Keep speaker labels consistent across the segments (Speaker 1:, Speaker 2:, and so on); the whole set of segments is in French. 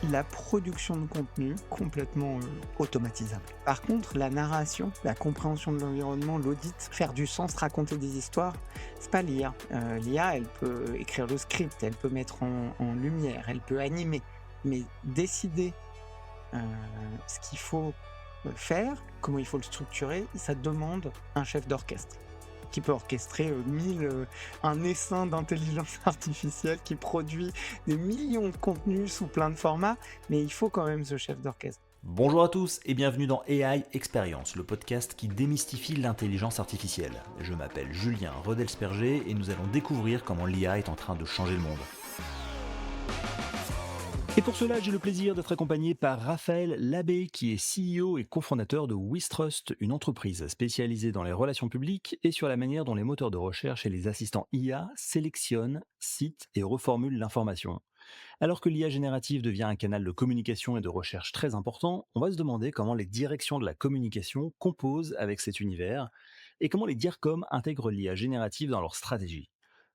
Speaker 1: la production de contenu complètement automatisable. Par contre, la narration, la compréhension de l'environnement, l'audit, faire du sens, raconter des histoires, c'est pas l'IA. L'IA, elle peut écrire le script, elle peut mettre en lumière, elle peut animer, mais décider euh, ce qu'il faut faire, comment il faut le structurer, ça demande un chef d'orchestre qui peut orchestrer un essaim d'intelligence artificielle qui produit des millions de contenus sous plein de formats, mais il faut quand même ce chef d'orchestre.
Speaker 2: Bonjour à tous et bienvenue dans AI Experience, le podcast qui démystifie l'intelligence artificielle. Je m'appelle Julien Rodelsperger et nous allons découvrir comment l'IA est en train de changer le monde. Et pour cela, j'ai le plaisir d'être accompagné par Raphaël Labbé, qui est CEO et cofondateur de Wistrust, une entreprise spécialisée dans les relations publiques et sur la manière dont les moteurs de recherche et les assistants IA sélectionnent, citent et reformulent l'information. Alors que l'IA générative devient un canal de communication et de recherche très important, on va se demander comment les directions de la communication composent avec cet univers et comment les DIRCOM intègrent l'IA générative dans leur stratégie.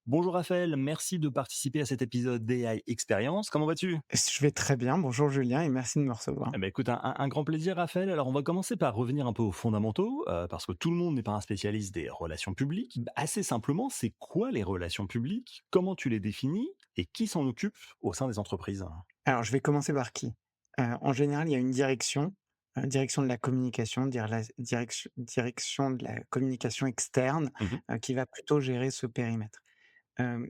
Speaker 2: Bonjour Raphaël, merci de participer à cet épisode d'AI Experience. Comment vas-tu?
Speaker 1: Je vais très bien, bonjour Julien et merci de me recevoir.
Speaker 2: Eh ben, écoute, un grand plaisir Raphaël. Alors on va commencer par revenir un peu aux fondamentaux, parce que tout le monde n'est pas un spécialiste des relations publiques. Assez simplement, c'est quoi les relations publiques? Comment tu les définis? Et qui s'en occupe au sein des entreprises?
Speaker 1: Alors je vais commencer par qui? En général, il y a une direction, direction de la communication, direction de la communication externe,
Speaker 2: Mhm.
Speaker 1: qui va plutôt gérer ce périmètre. Hem,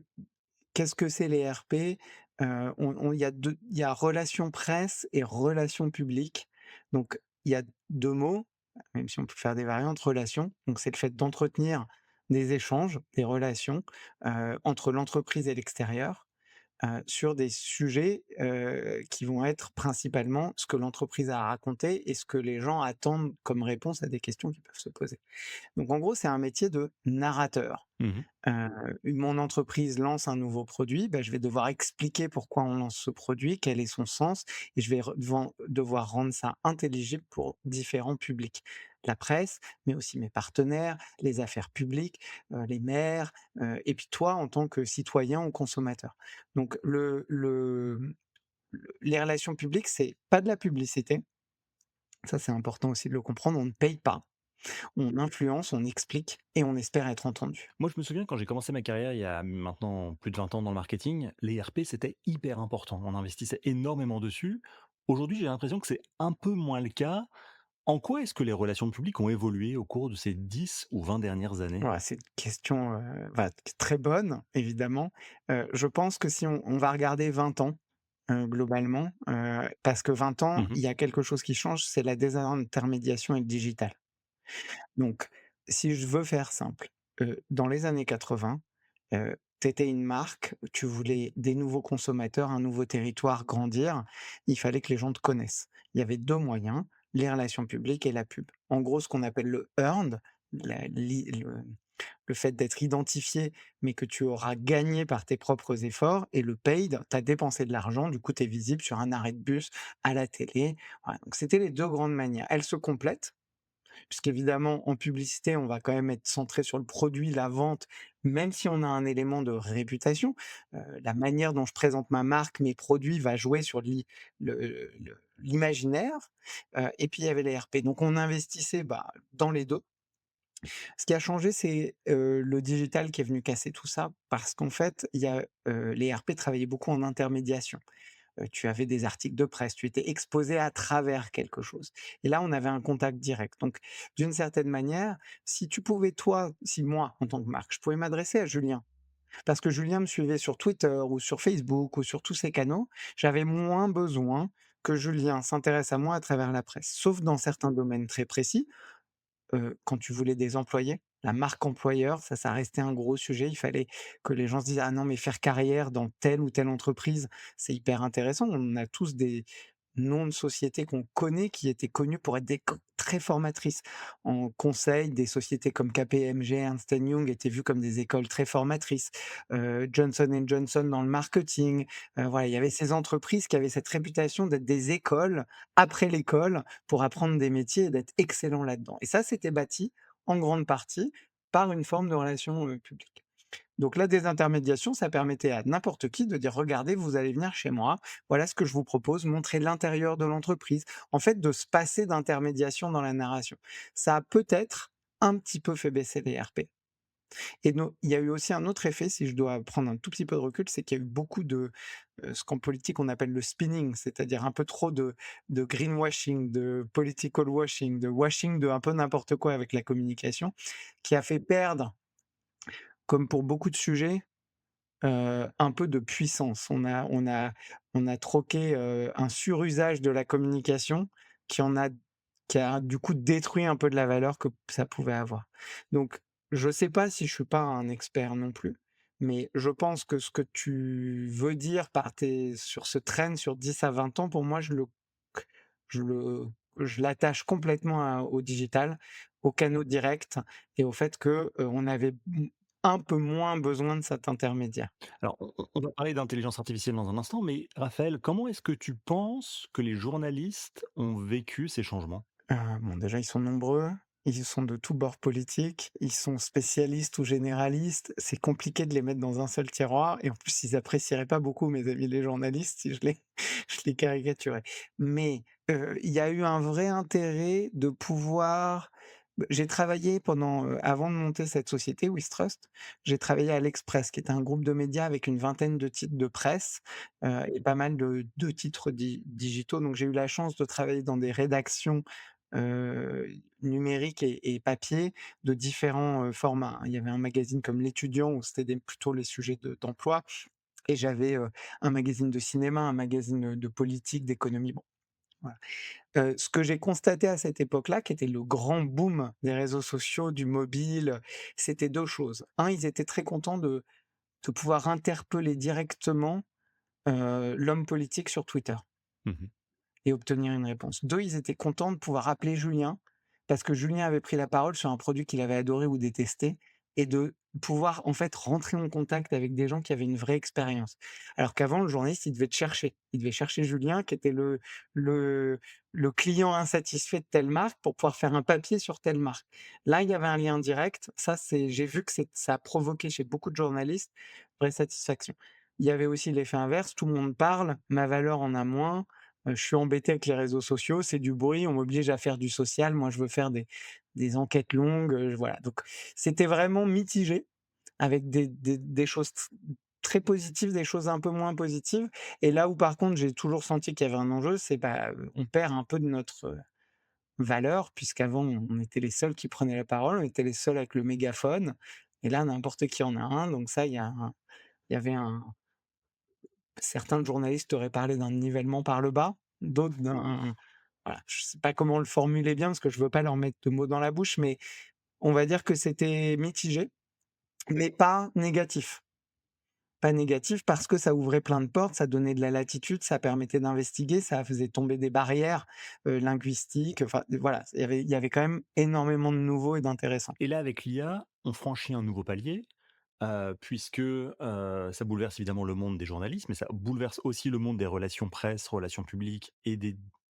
Speaker 1: Qu'est-ce que c'est les RP? Il y a relations presse et relations publiques. Donc il y a 2 mots, même si on peut faire des variantes, relations, donc c'est le fait d'entretenir des échanges, des relations, entre l'entreprise et l'extérieur, sur des sujets, qui vont être principalement ce que l'entreprise a à raconter et ce que les gens attendent comme réponse à des questions qui peuvent se poser. Donc en gros, c'est un métier de narrateur.
Speaker 2: Mhm.
Speaker 1: Mon entreprise lance un nouveau produit, bah, je vais devoir expliquer pourquoi on lance ce produit, quel est son sens et je vais devoir rendre ça intelligible pour différents publics. La presse, mais aussi mes partenaires, les affaires publiques, les maires, et puis toi en tant que citoyen ou consommateur. Donc les relations publiques, c'est pas de la publicité, ça c'est important aussi de le comprendre, on ne paye pas. On influence, on explique et on espère être entendu.
Speaker 2: Moi, je me souviens quand j'ai commencé ma carrière il y a maintenant plus de 20 ans dans le marketing, les RP c'était hyper important. On investissait énormément dessus. Aujourd'hui, j'ai l'impression que c'est un peu moins le cas. En quoi est-ce que les relations publiques ont évolué au cours de ces 10 ou 20 dernières années?
Speaker 1: Voilà, c'est une question, très bonne, évidemment. Je pense que si on va regarder 20 ans, globalement, parce que 20 ans,
Speaker 2: Mhm.
Speaker 1: il y a quelque chose qui change, c'est la désintermédiation et le digital. Donc, si je veux faire simple, dans les années 80, tu étais une marque, tu voulais des nouveaux consommateurs, un nouveau territoire grandir, il fallait que les gens te connaissent. Il y avait 2 moyens, les relations publiques et la pub. En gros, ce qu'on appelle le earned, la li le fait d'être identifié, mais que tu auras gagné par tes propres efforts et le paid, tu as dépensé de l'argent, du coup tu es visible sur un arrêt de bus, à la télé. Voilà, donc c'était les 2 grandes manières. Elles se complètent puisqu'évidemment, en publicité, on va quand même être centré sur le produit, la vente, même si on a un élément de réputation. La manière dont je présente ma marque, mes produits, va jouer sur l'imaginaire. Et puis il y avait les RP. Donc on investissait bah, dans les deux. Ce qui a changé, c'est le digital qui est venu casser tout ça, parce qu'en fait, les RP travaillaient beaucoup en intermédiation. Tu avais des articles de presse, tu étais exposé à travers quelque chose. Et là, on avait un contact direct. Donc, d'une certaine manière, si moi, en tant que marque, je pouvais m'adresser à Julien, parce que Julien me suivait sur Twitter ou sur Facebook ou sur tous ces canaux, j'avais moins besoin que Julien s'intéresse à moi à travers la presse, sauf dans certains domaines très précis. Quand tu voulais des employés, la marque employeur, ça restait un gros sujet. Il fallait que les gens se disent: «Ah non, mais faire carrière dans telle ou telle entreprise, c'est hyper intéressant». On a tous des noms de sociétés qu'on connaît, qui étaient connus pour être des co très formatrices. En conseil, des sociétés comme KPMG, Ernst& Young étaient vues comme des écoles très formatrices. Johnson& Johnson dans le marketing, voilà, il y avait ces entreprises qui avaient cette réputation d'être des écoles après l'école pour apprendre des métiers et d'être excellent là-dedans. Et ça, c'était bâti en grande partie par une forme de relation, publique. Donc la désintermédiation, ça permettait à n'importe qui de dire: «Regardez, vous allez venir chez moi, voilà ce que je vous propose», montrer l'intérieur de l'entreprise. En fait, de se passer d'intermédiation dans la narration. Ça a peut-être un petit peu fait baisser les RP. Et no il y a eu aussi un autre effet, si je dois prendre un tout petit peu de recul, c'est qu'il y a eu beaucoup de, ce qu'en politique on appelle le spinning, c'est-à-dire un peu trop de greenwashing, de political washing, de washing de un peu n'importe quoi avec la communication, qui a fait perdre, comme pour beaucoup de sujets, un peu de puissance. On a troqué, un surusage de la communication qui en a qui a du coup détruit un peu de la valeur que ça pouvait avoir. Donc je sais pas si je suis pas un expert non plus, mais je pense que ce que tu veux dire par tes sur ce trend sur 10 à 20 ans, pour moi je le je l'attache complètement au digital, aux canaux directs et au fait que, on avait un peu moins besoin de cet intermédiaire.
Speaker 2: Alors, on va parler d'intelligence artificielle dans un instant, mais Raphaël, comment est-ce que tu penses que les journalistes ont vécu ces changements?
Speaker 1: Bon, déjà, ils sont nombreux, ils sont de tous bords politiques, ils sont spécialistes ou généralistes. C'est compliqué de les mettre dans un seul tiroir et en plus, ils apprécieraient pas beaucoup mes amis les journalistes si je les je les caricaturais. Mais, il y a eu un vrai intérêt de pouvoir j'ai travaillé pendant, avant de monter cette société Wistrust, j'ai travaillé à l'Express, qui était un groupe de médias avec une vingtaine de titres de presse, et pas mal de titres digitaux. Donc j'ai eu la chance de travailler dans des rédactions numérique et papier de différents, formats, hein. Il y avait un magazine comme L'Étudiant où c'était des plutôt les sujets d'emploi et j'avais, un magazine de cinéma, un magazine, de politique, d'économie, bon, voilà. Ce que j'ai constaté à cette époque-là, qui était le grand boom des réseaux sociaux, du mobile, c'était 2 choses. Un, ils étaient très contents de pouvoir interpeller directement, l'homme politique sur Twitter.
Speaker 2: Mmh.
Speaker 1: Et obtenir une réponse. 2, ils étaient contents de pouvoir appeler Julien, parce que Julien avait pris la parole sur un produit qu'il avait adoré ou détesté et de pouvoir, en fait, rentrer en contact avec des gens qui avaient une vraie expérience. Alors qu'avant, le journaliste, il devait te chercher. Il devait chercher Julien qui était le le client insatisfait de telle marque pour pouvoir faire un papier sur telle marque. Là, il y avait un lien direct. Ça, c'est j'ai vu que ça a provoqué chez beaucoup de journalistes vraie satisfaction. Il y avait aussi l'effet inverse, tout le monde parle, ma valeur en a moins. Je suis embêté avec les réseaux sociaux, c'est du bruit, on m'oblige à faire du social. Moi, je veux faire des enquêtes longues, voilà. Donc c'était vraiment mitigé avec des choses très positives, des choses un peu moins positives et là où par contre j'ai toujours senti qu'il y avait un enjeu, c'est, bah, on perd un peu de notre, valeur puisqu'avant on était les seuls qui prenaient la parole, on était les seuls avec le mégaphone et là n'importe qui en a un donc ça il y avait un certains journalistes auraient parlé d'un nivellement par le bas, d'autres d'un voilà, je sais pas comment le formuler bien parce que je veux pas leur mettre de mots dans la bouche, mais on va dire que c'était mitigé, mais pas négatif. Pas négatif parce que ça ouvrait plein de portes, ça donnait de la latitude, ça permettait d'investiguer, ça faisait tomber des barrières, linguistiques, enfin, voilà, il y avait quand même énormément de nouveaux et d'intéressants.
Speaker 2: Et là, avec l'IA, on franchit un nouveau palier, puisque, ça bouleverse évidemment le monde des journalistes, mais ça bouleverse aussi le monde des relations presse, relations publiques et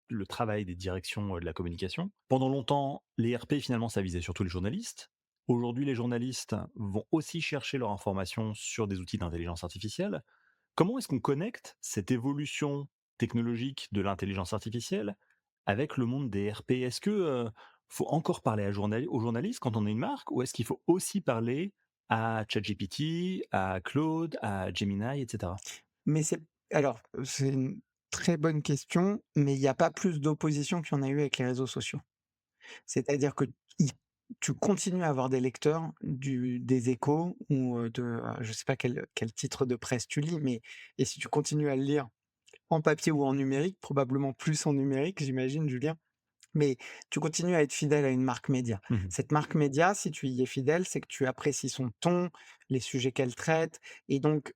Speaker 2: le travail des directions, de la communication. Pendant longtemps, les RP finalement ça visait surtout les journalistes. Aujourd'hui, les journalistes vont aussi chercher leur information sur des outils d'intelligence artificielle. Comment est-ce qu'on connecte cette évolution technologique de l'intelligence artificielle avec le monde des RP? Est-ce que, faut encore parler aux journalistes quand on est une marque ou est-ce qu'il faut aussi parler à ChatGPT, à Claude, à Gemini et cetera?
Speaker 1: Mais c'est une très bonne question, mais il y a pas plus d'opposition qu'il y en a eu avec les réseaux sociaux. C'est-à-dire que i tu continues à avoir des lecteurs des Échos ou, je sais pas quel titre de presse tu lis, mais et si tu continues à le lire en papier ou en numérique, probablement plus en numérique, j'imagine, Julien, mais tu continues à être fidèle à une marque média.
Speaker 2: Mmh.
Speaker 1: Cette marque média, si tu y es fidèle, c'est que tu apprécies son ton, les sujets qu'elle traite et donc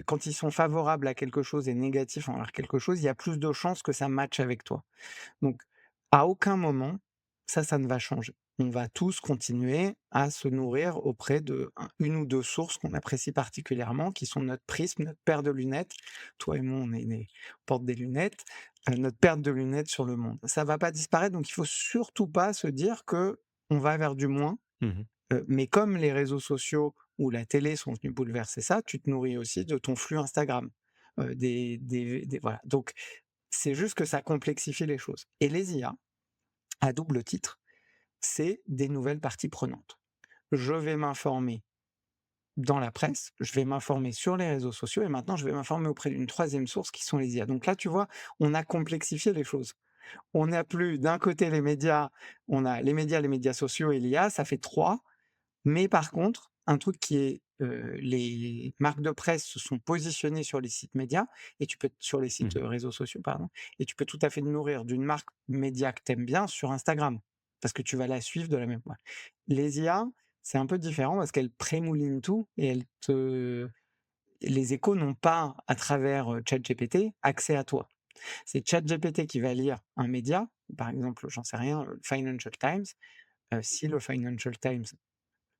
Speaker 1: quand ils sont favorables à quelque chose et négatifs envers quelque chose, il y a plus de chances que ça matche avec toi. Donc, à aucun moment, ça ne va changer. On va tous continuer à se nourrir auprès de 1 ou 2 sources qu'on apprécie particulièrement, qui sont notre prisme, notre paire de lunettes. Toi et moi, on porte des lunettes, notre paire de lunettes sur le monde. Ça va pas disparaître, donc il faut surtout pas se dire que on va vers du moins,
Speaker 2: Mmh.
Speaker 1: mais comme les réseaux sociaux ou la télé sont venus bouleverser ça, tu te nourris aussi de ton flux Instagram, des voilà. Donc c'est juste que ça complexifie les choses et les IA, à double titre, c'est des nouvelles parties prenantes. Je vais m'informer dans la presse, je vais m'informer sur les réseaux sociaux et maintenant je vais m'informer auprès d'une troisième source qui sont les IA. Donc là, tu vois, on a complexifié les choses. On n'a plus d'un côté les médias, on a les médias sociaux et l'IA, ça fait 3. Mais par contre, un truc qui est, les marques de presse se sont positionnées sur les sites médias et tu peux sur les sites,
Speaker 2: Mmh.
Speaker 1: réseaux sociaux, pardon, et tu peux tout à fait te nourrir d'une marque média que tu aimes bien sur Instagram, parce que tu vas la suivre de la même manière. Les IA, c'est un peu différent parce qu'elles prémoulinent tout et elles te les échos n'ont pas, à travers, ChatGPT, accès à toi. C'est ChatGPT qui va lire un média, par exemple, j'en sais rien, le Financial Times, si le Financial Times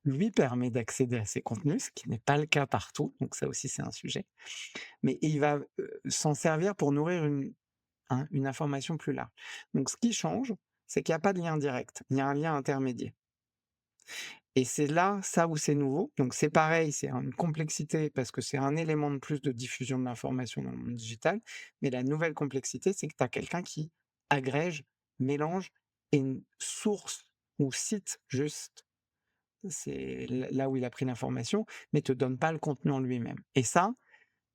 Speaker 1: lui permet d'accéder à ces contenus, ce qui n'est pas le cas partout, donc ça aussi c'est un sujet. Mais il va, s'en servir pour nourrir une information plus large. Donc ce qui change, c'est qu'il y a pas de lien direct, il y a un lien intermédiaire et c'est là, ça où c'est nouveau. Donc c'est pareil, c'est une complexité parce que c'est un élément de plus de diffusion de l'information dans le monde digital, mais la nouvelle complexité, c'est que tu as quelqu'un qui agrège, mélange et une source ou cite juste c'est là où il a pris l'information, mais te donne pas le contenu en lui-même. Et ça,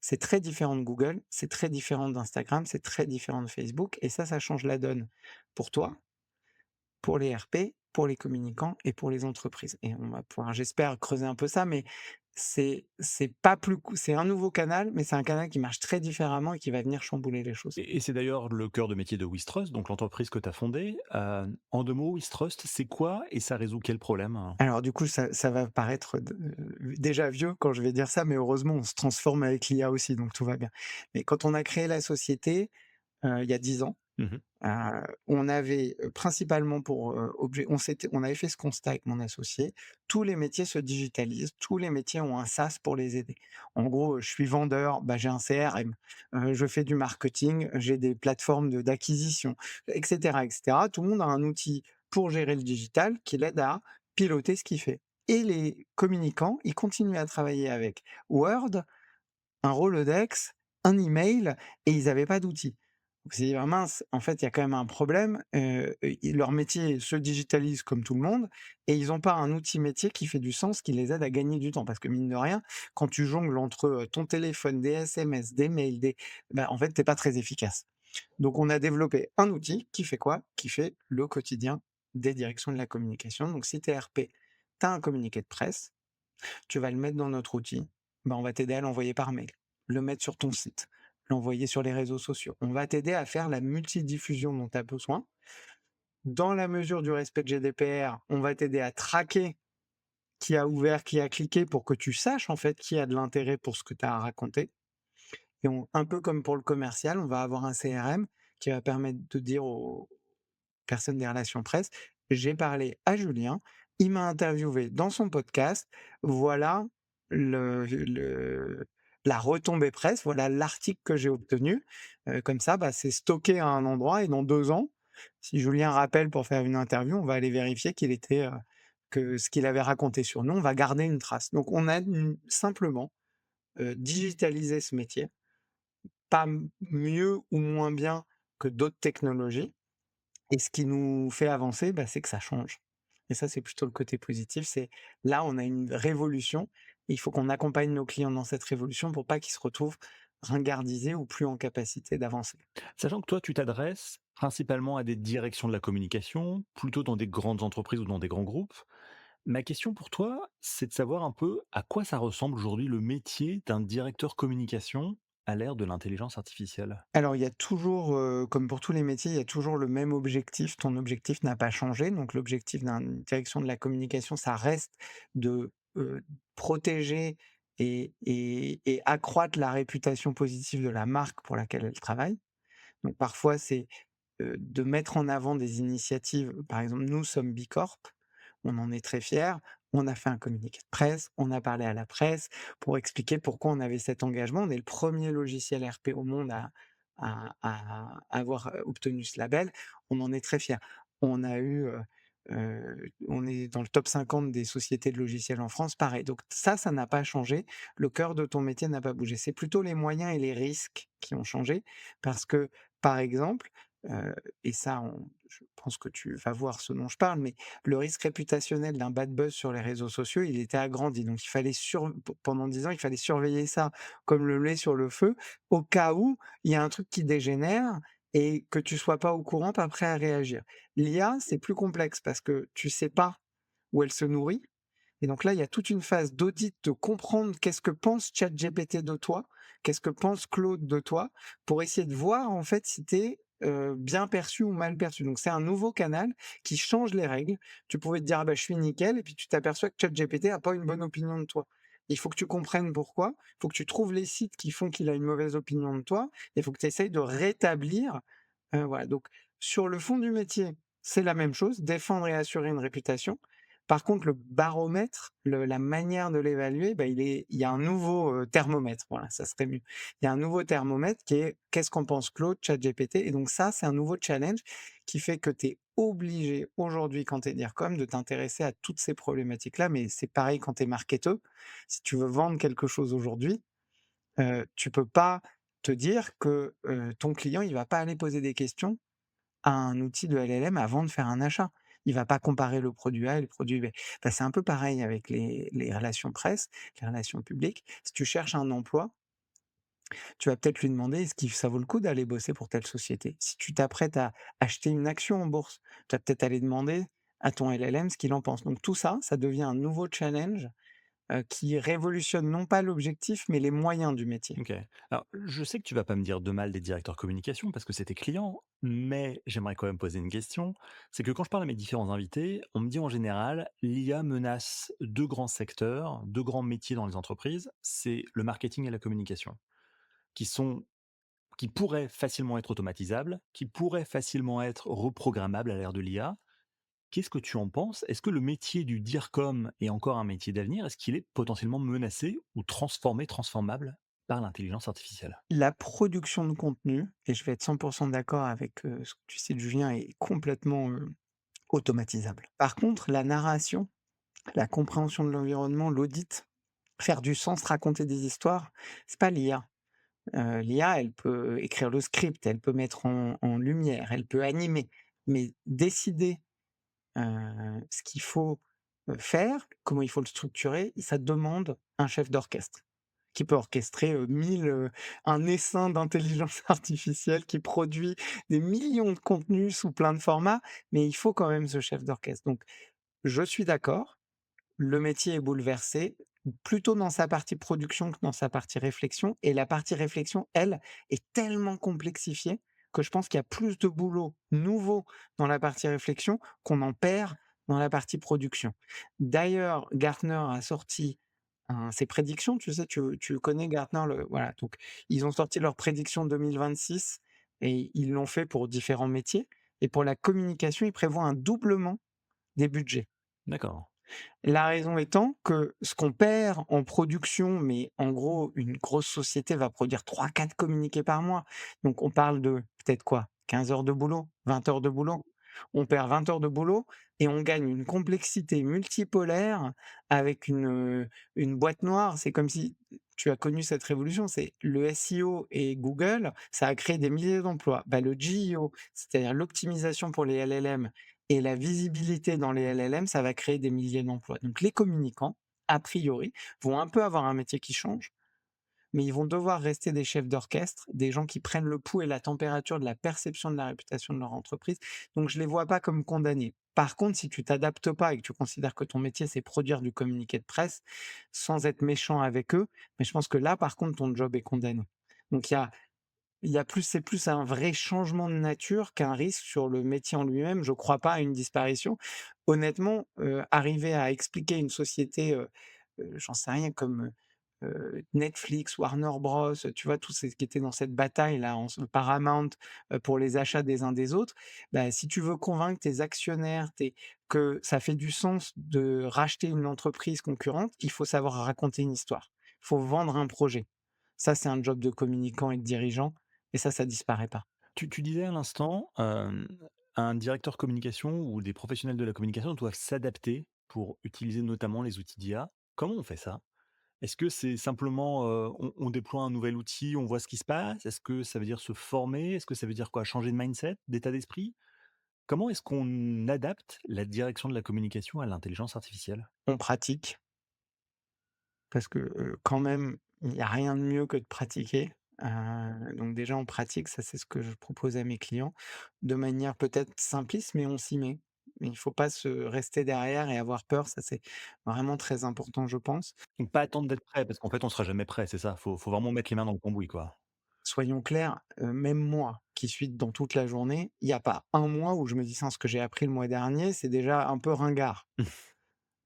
Speaker 1: c'est très différent de Google, c'est très différent d'Instagram, c'est très différent de Facebook. Et ça change la donne pour toi, pour les RP, pour les communicants et pour les entreprises. Et on va pouvoir, j'espère, creuser un peu ça, mais c'est pas plus, c'est un nouveau canal, mais c'est un canal qui marche très différemment et qui va venir chambouler les choses.
Speaker 2: Et c'est d'ailleurs le cœur de métier de Wistrust, donc l'entreprise que tu as fondée. En 2 mots, Wistrust, c'est quoi et ça résout quel problème?
Speaker 1: Alors du coup, ça va paraître déjà vieux quand je vais dire ça, mais heureusement, on se transforme avec l'IA aussi, donc tout va bien. Mais quand on a créé la société, il y a 10 ans,
Speaker 2: Mmh.
Speaker 1: on avait, principalement pour, on avait fait ce constat avec mon associé, tous les métiers se digitalisent, tous les métiers ont un SaaS pour les aider. En gros, je suis vendeur, bah, j'ai un CRM, je fais du marketing, j'ai des plateformes d'acquisition et cetera. Tout le monde a un outil pour gérer le digital qui l'aide à piloter ce qu'il fait et les communicants, ils continuent à travailler avec Word, un Rolodex, un email et ils avaient pas d'outils. Donc c'est «Ah mince, en fait, il y a quand même un problème», leur métier se digitalise comme tout le monde et ils ont pas un outil métier qui fait du sens, qui les aide à gagner du temps. Parce que mine de rien, quand tu jongles entre, ton téléphone, des SMS, des mails, bah, en fait, tu es pas très efficace. Donc on a développé un outil qui fait quoi? Qui fait le quotidien des directions de la communication. Donc si tu es RP, tu as un communiqué de presse, tu vas le mettre dans notre outil, bah, on va t'aider à l'envoyer par mail, le mettre sur ton site, l'envoyer sur les réseaux sociaux. On va t'aider à faire la multidiffusion dont tu as besoin. Dans la mesure du respect de GDPR, on va t'aider à traquer qui a ouvert, qui a cliqué pour que tu saches en fait qui a de l'intérêt pour ce que tu as à raconter. Et un peu comme pour le commercial, on va avoir un CRM qui va permettre de dire aux personnes des relations presse, j'ai parlé à Julien, il m'a interviewé dans son podcast, voilà le la retombée presse, voilà l'article que j'ai obtenu. Comme ça, bah, c'est stocké à un endroit et dans 2 ans, si Julien rappelle pour faire une interview, on va aller vérifier que ce qu'il avait raconté sur nous, on va garder une trace. Donc on a simplement, digitalisé ce métier, pas mieux ou moins bien que d'autres technologies, et ce qui nous fait avancer, bah, c'est que ça change. Et ça, c'est plutôt le côté positif. C'est là, on a une révolution. Et il faut qu'on accompagne nos clients dans cette révolution pour pas qu'ils se retrouvent ringardisés ou plus en capacité d'avancer.
Speaker 2: Sachant que toi, tu t'adresses principalement à des directions de la communication, plutôt dans des grandes entreprises ou dans des grands groupes. Ma question pour toi, c'est de savoir un peu à quoi ça ressemble aujourd'hui le métier d'un directeur communication à l'ère de l'intelligence artificielle?
Speaker 1: Alors, il y a toujours, comme pour tous les métiers, il y a toujours le même objectif. Ton objectif n'a pas changé. Donc, l'objectif d'une direction de la communication, ça reste de protéger et accroître la réputation positive de la marque pour laquelle elle travaille. Donc, parfois, c'est de mettre en avant des initiatives. Par exemple, nous sommes Bicorp, on en est très fiers. On a fait un communiqué de presse, on a parlé à la presse pour expliquer pourquoi on avait cet engagement. On est le premier logiciel RP au monde à avoir obtenu ce label. On en est très fiers. On a eu on est dans le top 50 des sociétés de logiciels en France, pareil. Donc ça n'a pas changé. Le cœur de ton métier n'a pas bougé. C'est plutôt les moyens et les risques qui ont changé parce que, par exemple, et ça je pense que tu vas voir ce dont je parle, mais le risque réputationnel d'un bad buzz sur les réseaux sociaux, il était agrandi. Donc il fallait pendant 10 ans, il fallait surveiller ça comme le lait sur le feu, au cas où il y a un truc qui dégénère et que tu sois pas au courant, pas prêt à réagir. L'IA, c'est plus complexe parce que tu sais pas où elle se nourrit et donc là, il y a toute une phase d'audit, de comprendre qu'est-ce que pense ChatGPT de toi, qu'est-ce que pense Claude de toi, pour essayer de voir en fait si tu es, bien perçu ou mal perçu. Donc c'est un nouveau canal qui change les règles. Tu pouvais te dire: «Ah bah, je suis nickel» et puis tu t'aperçois que ChatGPT a pas une bonne opinion de toi. Il faut que tu comprennes pourquoi, il faut que tu trouves les sites qui font qu'il a une mauvaise opinion de toi et il faut que tu essayes de rétablir, voilà. Donc sur le fond du métier, c'est la même chose, défendre et assurer une réputation. Par contre, le baromètre, la manière de l'évaluer, bah, il y a un nouveau thermomètre, voilà, ça serait mieux. Il y a un nouveau thermomètre qui est qu'est-ce qu'en pense Claude, ChatGPT, et donc ça, c'est un nouveau challenge qui fait que tu es obligé aujourd'hui, quand tu es DIRCOM, de t'intéresser à toutes ces problématiques-là, mais c'est pareil quand tu es marketeur. Si tu veux vendre quelque chose aujourd'hui, tu peux pas te dire que ton client, il va pas aller poser des questions à un outil de LLM avant de faire un achat. Il va pas comparer le produit A et le produit B. Bah, c'est un peu pareil avec les relations presse, les relations publiques. Si tu cherches un emploi, tu vas peut-être lui demander: «Est-ce que ça vaut le coup d'aller bosser pour telle société?» Si tu t'apprêtes à acheter une action en bourse, tu vas peut-être aller demander à ton LLM ce qu'il en pense. Donc tout ça, ça devient un nouveau challenge, qui révolutionne non pas l'objectif, mais les moyens du métier.
Speaker 2: OK. Alors, je sais que tu vas pas me dire de mal des directeurs communication parce que c'est tes clients, mais j'aimerais quand même poser une question. C'est que quand je parle à mes différents invités, on me dit en général, l'IA menace 2 grands secteurs, 2 grands métiers dans les entreprises, c'est le marketing et la communication, qui sont qui pourraient facilement être automatisables, qui pourraient facilement être reprogrammables à l'ère de l'IA. Qu'est-ce que tu en penses? Est-ce que le métier du DIRCOM est encore un métier d'avenir? Est-ce qu'il est potentiellement menacé ou transformé, transformable par l'intelligence artificielle?
Speaker 1: La production de contenu, et je vais être 100 d'accord avec, ce que tu cites Julien, est complètement, automatisable. Par contre, la narration, la compréhension de l'environnement, l'audit, faire du sens, raconter des histoires, c'est pas l'IA. L'IA, elle peut écrire le script, elle peut mettre en lumière, elle peut animer, mais décider, ce qu'il faut, faire, comment il faut le structurer, ça demande un chef d'orchestre qui peut orchestrer, 1000, un essaim d'intelligence artificielle qui produit des millions de contenus sous plein de formats, mais il faut quand même ce chef d'orchestre. Donc je suis d'accord, le métier est bouleversé, plutôt dans sa partie production que dans sa partie réflexion, et la partie réflexion, elle, est tellement complexifiée que je pense qu'il y a plus de boulot nouveau dans la partie réflexion qu'on en perd dans la partie production. D'ailleurs, Gartner a sorti ses prédictions, tu sais, tu connais Gartner, voilà, donc ils ont sorti leurs prédictions 2026 et ils l'ont fait pour différents métiers, et pour la communication, ils prévoient un doublement des budgets.
Speaker 2: D'accord.
Speaker 1: La raison étant que ce qu'on perd en production, mais en gros, une grosse société va produire 3, 4 communiqués par mois. Donc on parle de peut-être quoi? 15 heures de boulot? 20 heures de boulot? On perd 20 heures de boulot et on gagne une complexité multipolaire avec une boîte noire. C'est comme si tu as connu cette révolution, c'est le SEO et Google, ça a créé des milliers d'emplois. Bah, le GEO, c'est-à-dire l'optimisation pour les LLM, et la visibilité dans les LLM, ça va créer des milliers d'emplois. Donc les communicants, a priori, vont un peu avoir un métier qui change, mais ils vont devoir rester des chefs d'orchestre, des gens qui prennent le pouls et la température de la perception de la réputation de leur entreprise. Donc je les vois pas comme condamnés. Par contre, si tu t'adaptes pas et que tu considères que ton métier, c'est produire du communiqué de presse, sans être méchant avec eux, mais je pense que là, par contre, ton job est condamné. Donc c'est plus un vrai changement de nature qu'un risque sur le métier en lui-même. Je crois pas à une disparition. Honnêtement, arriver à expliquer une société, j'en sais rien, comme, Netflix, Warner Bros, tu vois? Tous ces qui étaient dans cette bataille-là, Paramount, pour les achats des uns des autres. Bah, si tu veux convaincre tes actionnaires, que ça fait du sens de racheter une entreprise concurrente, il faut savoir raconter une histoire. Il faut vendre un projet. Ça, c'est un job de communicant et de dirigeant, et ça disparaît pas.
Speaker 2: Tu disais à l'instant, Un directeur communication ou des professionnels de la communication doivent s'adapter pour utiliser notamment les outils d'IA. Comment on fait ça? Est-ce que c'est simplement, on déploie un nouvel outil, on voit ce qui se passe? Est-ce que ça veut dire se former? Est-ce que ça veut dire quoi? Changer de mindset, d'état d'esprit? Comment est-ce qu'on adapte la direction de la communication à l'intelligence artificielle?
Speaker 1: On pratique parce que, quand même, il y a rien de mieux que de pratiquer. Donc déjà on pratique, ça c'est ce que je propose à mes clients, de manière peut-être simpliste, mais on s'y met. Mais il faut pas se rester derrière et avoir peur, ça c'est vraiment très important je pense.
Speaker 2: Donc pas attendre d'être prêt, parce qu'en fait on sera jamais prêt, c'est ça? Faut vraiment mettre les mains dans le cambouis, quoi.
Speaker 1: Soyons clairs, même moi qui suis dedans toute la journée, il y a pas un mois où je me dis: «Tiens, ce que j'ai appris le mois dernier, c'est déjà un peu ringard».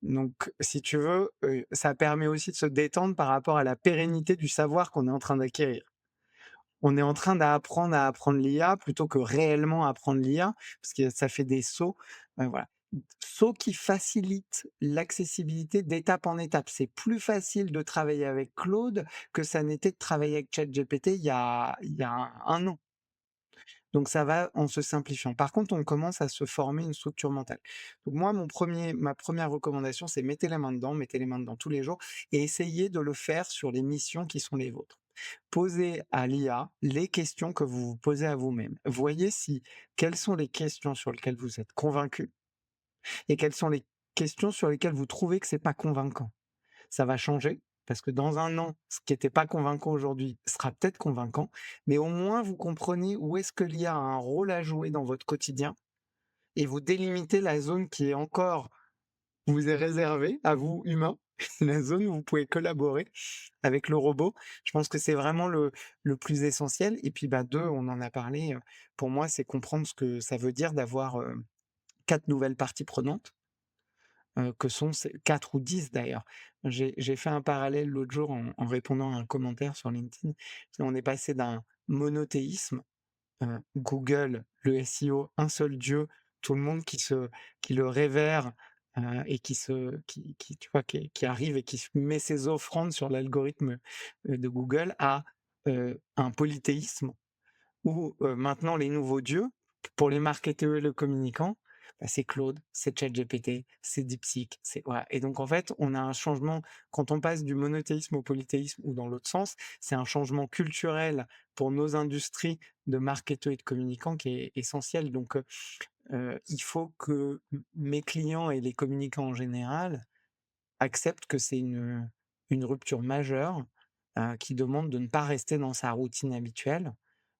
Speaker 1: Donc si tu veux, ça permet aussi de se détendre par rapport à la pérennité du savoir qu'on est en train d'acquérir. On est en train d'apprendre à apprendre l'IA plutôt que réellement apprendre l'IA, parce que ça fait des sauts, voilà. Sauts qui facilitent l'accessibilité d'étape en étape. C'est plus facile de travailler avec Claude que ça n'était de travailler avec ChatGPT il y a 1 an. Donc ça va en se simplifiant. Par contre, on commence à se former une structure mentale. Donc moi, ma première recommandation, c'est mettez les mains dedans tous les jours et essayez de le faire sur les missions qui sont les vôtres. Posez à l'IA les questions que vous vous posez à vous-même. Voyez si quelles sont les questions sur lesquelles vous êtes convaincu et quelles sont les questions sur lesquelles vous trouvez que c'est pas convaincant. Ça va changer parce que dans 1 an, ce qui était pas convaincant aujourd'hui sera peut-être convaincant, mais au moins vous comprenez où est-ce que l'IA a un rôle à jouer dans votre quotidien et vous délimitez la zone qui est encore vous est réservée à vous humains, la zone où vous pouvez collaborer avec le robot. Je pense que c'est vraiment le plus essentiel et puis, bah, 2, on en a parlé, pour moi, c'est comprendre ce que ça veut dire d'avoir, 4 nouvelles parties prenantes. Que sont ces 4 ou 10 d'ailleurs. J'ai fait un parallèle l'autre jour en répondant à un commentaire sur LinkedIn. On est passé d'un monothéisme, Google, le SEO, un seul Dieu, tout le monde qui le révère, et qui tu vois, qui arrive et qui se met ses offrandes sur l'algorithme, de Google à, un polythéisme où, maintenant les nouveaux dieux, pour les marketeurs et le communicant, bah, c'est Claude, c'est ChatGPT, c'est DeepSeek, c'est voilà et donc en fait, on a un changement quand on passe du monothéisme au polythéisme ou dans l'autre sens, c'est un changement culturel pour nos industries de marketeurs et de communicants qui est essentiel donc il faut que m mes clients et les communicants en général accepte que c'est une rupture majeure, qui demande de ne pas rester dans sa routine habituelle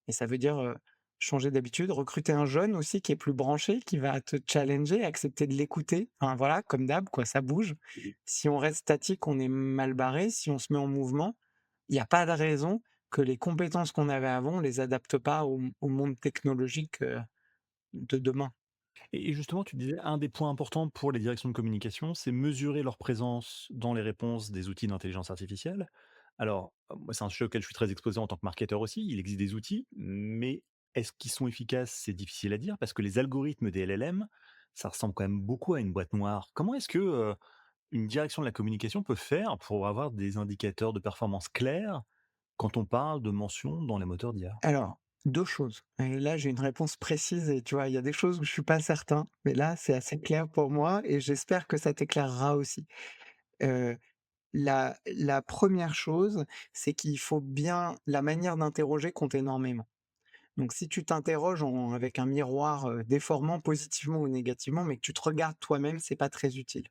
Speaker 1: et ça veut dire, changer d'habitude, recruter un jeune aussi qui est plus branché, qui va te challenger, accepter de l'écouter. Enfin voilà, comme d'hab quoi, ça bouge. Si on reste statique, on est mal barré. Si on se met en mouvement, il y a pas de raison que les compétences qu'on avait avant, on les adapte pas au monde technologique, de demain.
Speaker 2: Et justement, tu disais, un des points importants pour les directions de communication, c'est mesurer leur présence dans les réponses des outils d'intelligence artificielle. Alors, moi, c'est un sujet auquel je suis très exposé en tant que marketeur aussi. Il existe des outils, mais est-ce qu'ils sont efficaces? C'est difficile à dire parce que les algorithmes des LLM, ça ressemble quand même beaucoup à une boîte noire. Comment est-ce que une direction de la communication peut faire pour avoir des indicateurs de performance clairs quand on parle de mentions dans les moteurs d'IA?
Speaker 1: Alors, 2 choses et là, j'ai une réponse précise et tu vois, il y a des choses où je suis pas certain, mais là, c'est assez clair pour moi et j'espère que ça t'éclairera aussi. Heu, la 1 chose, c'est qu'il faut bien la manière d'interroger compte énormément. Donc si tu t'interroges avec un miroir, déformant positivement ou négativement, mais que tu te regardes toi-même, c'est pas très utile.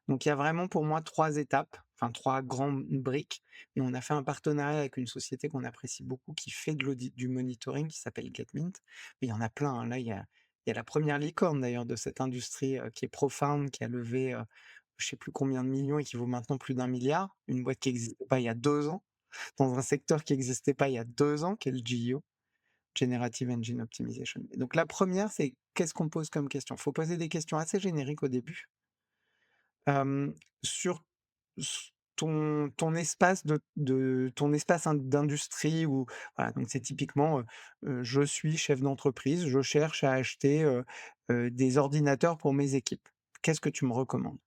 Speaker 1: Donc il y a vraiment pour moi 3 étapes, enfin 3 grandes briques et on a fait un partenariat avec une société qu'on apprécie beaucoup qui fait de l'audit du monitoring qui s'appelle GetMint. Mais il y en a plein, hein. Là, il y a la première licorne d'ailleurs de cette industrie, qui est Profound, qui a levé, je sais plus combien de millions et qui vaut maintenant plus d'1 milliard. Une boîte qui existait pas il y a 2 ans, dans un secteur qui existait pas il y a 2 ans, qui est le GEO, Generative Engine Optimization. Et donc la première, c'est qu'est-ce qu'on pose comme question? Faut poser des questions assez génériques au début. Sur ton espace de ton espace d'industrie ou voilà, donc c'est typiquement, je suis chef d'entreprise, je cherche à acheter, des ordinateurs pour mes équipes. Qu'est-ce que tu me recommandes?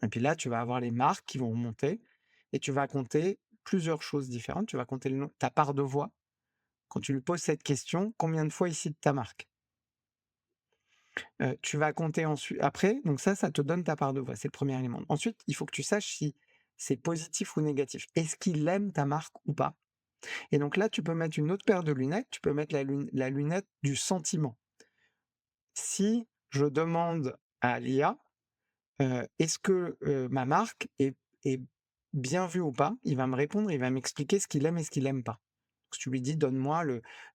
Speaker 1: Et puis là, tu vas avoir les marques qui vont remonter et tu vas compter plusieurs choses différentes. Tu vas compter le nom ta part de voix. Quand tu lui poses cette question, combien de fois il cite ta marque? Tu vas compter ensuite après, donc ça te donne ta part de voix, c'est le premier élément. Ensuite, il faut que tu saches si c'est positif ou négatif. Est-ce qu'il aime ta marque ou pas? Et donc là, tu peux mettre une autre paire de lunettes, tu peux mettre la lunette du sentiment. Si je demande à l'IA, «Est-ce que, ma marque est bien vue ou pas?» il va me répondre, il va m'expliquer ce qu'il aime et ce qu'il aime pas. Si tu lui dis: «Donne-moi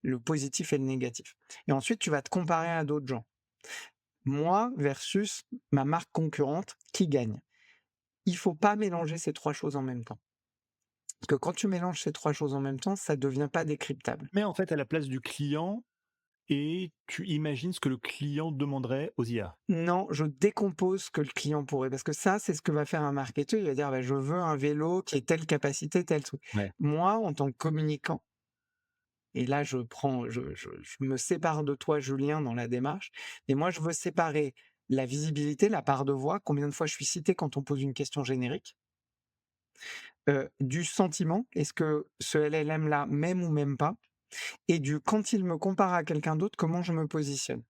Speaker 1: le positif et le négatif» et ensuite tu vas te comparer à d'autres gens. Moi versus ma marque concurrente, qui gagne? Il faut pas mélanger ces 3 choses en même temps. Parce que quand tu mélanges ces 3 choses en même temps, ça devient pas décryptable.
Speaker 2: Mais en fait, à la place du client et tu imagines ce que le client demanderait aux IA?
Speaker 1: Non, je décompose ce que le client pourrait parce que ça, c'est ce que va faire un marketeur. Il va dire: «Bah, je veux un vélo qui ait telle capacité, tel truc».
Speaker 2: Ouais.
Speaker 1: Moi, en tant que communicant et là, je me sépare de toi, Julien, dans la démarche, mais moi, je veux séparer la visibilité, la part de voix, combien de fois je suis cité quand on pose une question générique, du sentiment, est-ce que ce LLM-là m'aime ou m'aime pas? Et du quand il me compare à quelqu'un d'autre, comment je me positionne?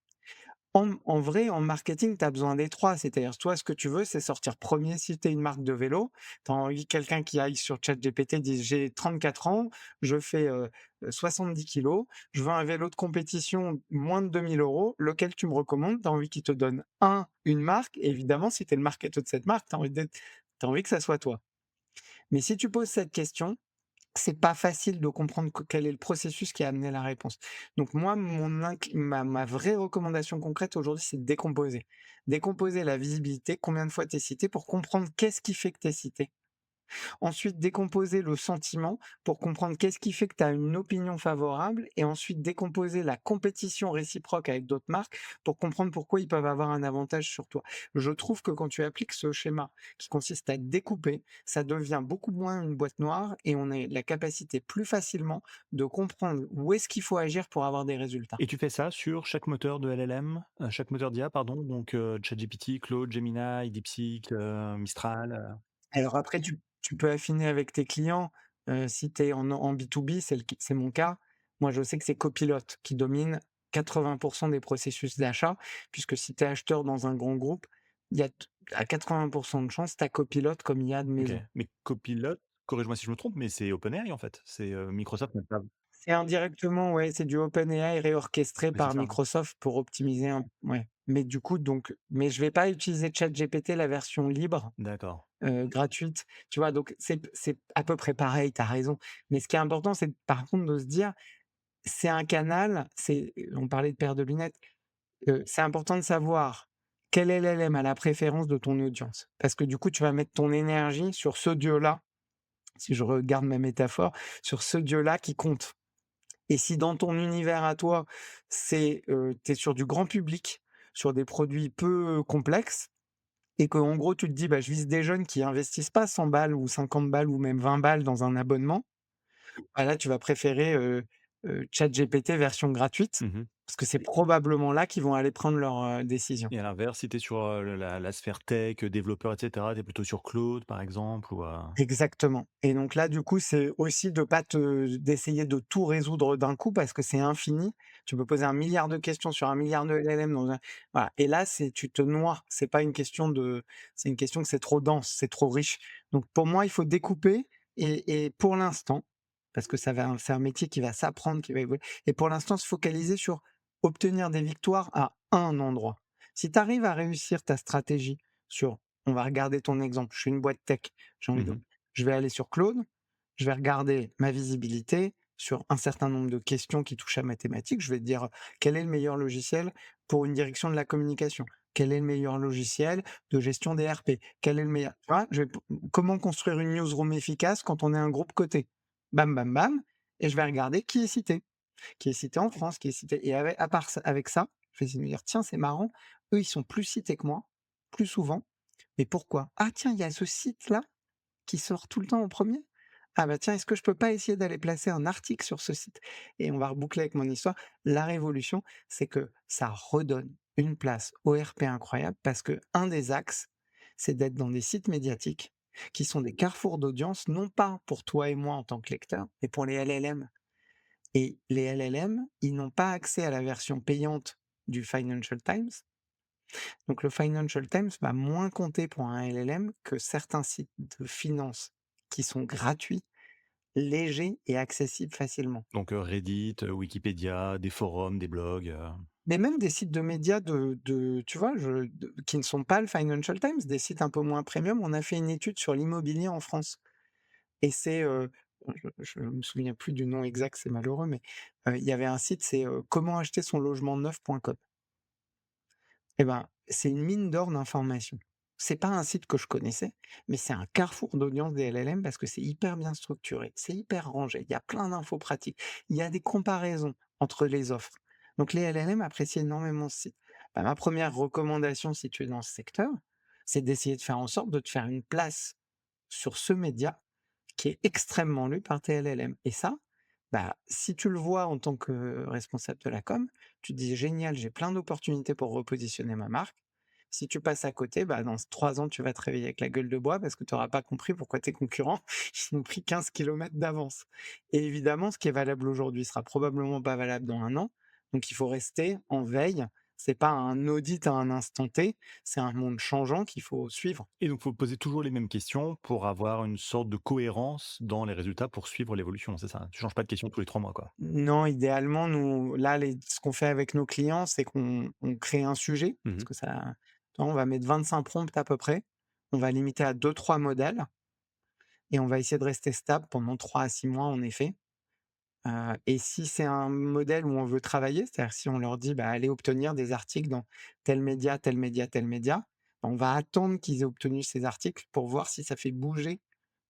Speaker 1: En vrai, en marketing, tu as besoin des 3. C'est-à-dire, toi, ce que tu veux, c'est sortir premier si tu es une marque de vélo. Tu as envie quelqu'un qui aille sur ChatGPT dise: «J'ai 34 ans, je fais, 70 kilogrammes, je veux un vélo de compétition moins de 2 000 €, lequel tu me recommandes?» Tu as envie qu'il te donne une marque et évidemment, si tu es le marketeur de cette marque, tu as envie que ça soit toi. Mais si tu poses cette question, c'est pas facile de comprendre quel est le processus qui a amené la réponse. Donc moi, ma vraie recommandation concrète aujourd'hui, c'est de décomposer. Décomposer la visibilité, combien de fois tu es cité, pour comprendre qu'est-ce qui fait que tu es cité. Ensuite, décomposer le sentiment pour comprendre qu'est-ce qui fait que tu as une opinion favorable et ensuite décomposer la compétition réciproque avec d'autres marques pour comprendre pourquoi ils peuvent avoir un avantage sur toi. Je trouve que quand tu appliques ce schéma qui consiste à découper, ça devient beaucoup moins une boîte noire et on a la capacité plus facilement de comprendre où est-ce qu'il faut agir pour avoir des résultats.
Speaker 2: Et tu fais ça sur chaque moteur de LLM, chaque moteur d'IA pardon, donc ChatGPT, Claude, Gemini, DeepSeek, Mistral,
Speaker 1: Alors après, tu peux affiner avec tes clients, si tu es en B2B, c'est mon cas. Moi, je sais que c'est Copilot qui domine 80 des processus d'achat, puisque si tu es acheteur dans un grand groupe, il y a t à 80 de chances, tu as Copilot comme IA de
Speaker 2: OK.
Speaker 1: maison.
Speaker 2: Mais Copilot, corrige-moi si je me trompe, mais c'est OpenAI en fait? C'est, Microsoft n'a pas
Speaker 1: C'est indirectement, ouais, c'est du OpenAI réorchestré
Speaker 2: mais c'est
Speaker 1: par
Speaker 2: ça, hein?
Speaker 1: Microsoft pour optimiser un ouais. Mais du coup, mais je vais pas utiliser ChatGPT, la version libre,
Speaker 2: D'accord.
Speaker 1: gratuite, tu vois? Donc c'est à peu près pareil, tu as raison. Mais ce qui est important, c'est par contre de se dire, c'est un canal, on parlait de paire de lunettes, c'est important de savoir quel LLM a la préférence de ton audience. Parce que du coup, tu vas mettre ton énergie sur ce dieu-là, si je regarde ma métaphore, sur ce dieu-là qui compte. Et si dans ton univers à toi, tu es sur du grand public, sur des produits peu complexes et qu'en gros tu te dis: «Bah, je vise des jeunes qui investissent pas 100 balles ou 50 balles ou même 20 balles dans un abonnement», bah, là tu vas préférer, ChatGPT version gratuite,
Speaker 2: Mmh.
Speaker 1: parce que c'est probablement là qu'ils vont aller prendre leurs, décisions.
Speaker 2: Et à l'inverse, si tu es sur, la sphère tech, développeur et cetera, tu es plutôt sur Claude par exemple ou
Speaker 1: Exactement et donc là, du coup, c'est aussi d'essayer de tout résoudre d'un coup parce que c'est infini. Tu peux poser 1 milliard de questions sur 1 milliard de LLM dans un voilà et là, tu te noies. C'est une question que c'est trop dense, c'est trop riche. Donc pour moi, il faut découper et pour l'instant, parce que c'est un métier qui va s'apprendre, qui va évoluer et pour l'instant, se focaliser sur obtenir des victoires à un endroit. Si tu arrives à réussir ta stratégie sur on va regarder ton exemple, je suis une boîte tech, j'ai envie de
Speaker 2: mmh.
Speaker 1: je vais aller sur Claude, je vais regarder ma visibilité sur un certain nombre de questions qui touchent à ma thématique. Je vais te dire, quel est le meilleur logiciel pour une direction de la communication? Quel est le meilleur logiciel de gestion des RP? Quel est le meilleur tu vois? Comment construire une newsroom efficace quand on est un groupe coté? Bam, bam, bam et je vais regarder qui est cité. Qui est cité en France, qui est cité et avec à part ça avec ça, je vais essayer de me dire: «Tiens, c'est marrant, eux, ils sont plus cités que moi, plus souvent, mais pourquoi? Ah tiens, il y a ce site-là qui sort tout le temps en premier. Ah bah tiens, est-ce que je peux pas essayer d'aller placer un article sur ce site?» Et on va reboucler avec mon histoire. La révolution, c'est que ça redonne une place au RP incroyable parce que un des axes, c'est d'être dans des sites médiatiques qui sont des carrefours d'audience, non pas pour toi et moi en tant que lecteur, mais pour les LLM. Et les LLM, ils n'ont pas accès à la version payante du Financial Times, Donc le Financial Times va moins compter pour un LLM que certains sites de finance qui sont gratuits, légers et accessibles facilement.
Speaker 2: Donc, Reddit, Wikipédia, des forums, des blogs,
Speaker 1: Mais même des sites de médias de tu vois, qui ne sont pas le Financial Times, des sites un peu moins premium. On a fait une étude sur l'immobilier en France et je me souviens plus du nom exact, c'est malheureux, mais il y avait un site, c'est, comment acheter son logement neuf.com. Et ben, c'est une mine d'or d'informations. C'est pas un site que je connaissais, mais c'est un carrefour d'audience des LLM parce que c'est hyper bien structuré, c'est hyper rangé, il y a plein d'infos pratiques, il y a des comparaisons entre les offres. Donc les LLM apprécient énormément ce site. Bah, ma première recommandation si tu es dans ce secteur, c'est d'essayer de faire en sorte de te faire une place sur ce média qui est extrêmement lu par tes LLM et ça, bah, si tu le vois en tant que responsable de la com, tu te dis: «Génial, j'ai plein d'opportunités pour repositionner ma marque». Si tu passes à côté, bah, dans 3 ans, tu vas te réveiller avec la gueule de bois parce que tu auras pas compris pourquoi tes concurrents, ils ont pris 15 kilomètres d'avance et évidemment, ce qui est valable aujourd'hui sera probablement pas valable dans 1 an, donc il faut rester en veille. C'est pas un audit à un instant T, c'est un monde changeant qu'il faut suivre.
Speaker 2: et donc faut poser toujours les mêmes questions pour avoir une sorte de cohérence dans les résultats pour suivre l'évolution, c'est ça? Tu changes pas de questions tous les 3 mois, quoi?
Speaker 1: Non, idéalement, nous, là, ce qu'on fait avec nos clients, c'est qu'on crée un sujet, parce
Speaker 2: Mmh.
Speaker 1: que ça, tu vois, on va mettre 25 prompts à peu près. On va limiter à 2, 3 modèles et on va essayer de rester stable pendant 3 à 6 mois, en effet. Et si c'est un modèle où on veut travailler, c'est-à-dire si on leur dit: «Bah, allez obtenir des articles dans tel média, tel média, tel média», on va attendre qu'ils aient obtenu ces articles pour voir si ça fait bouger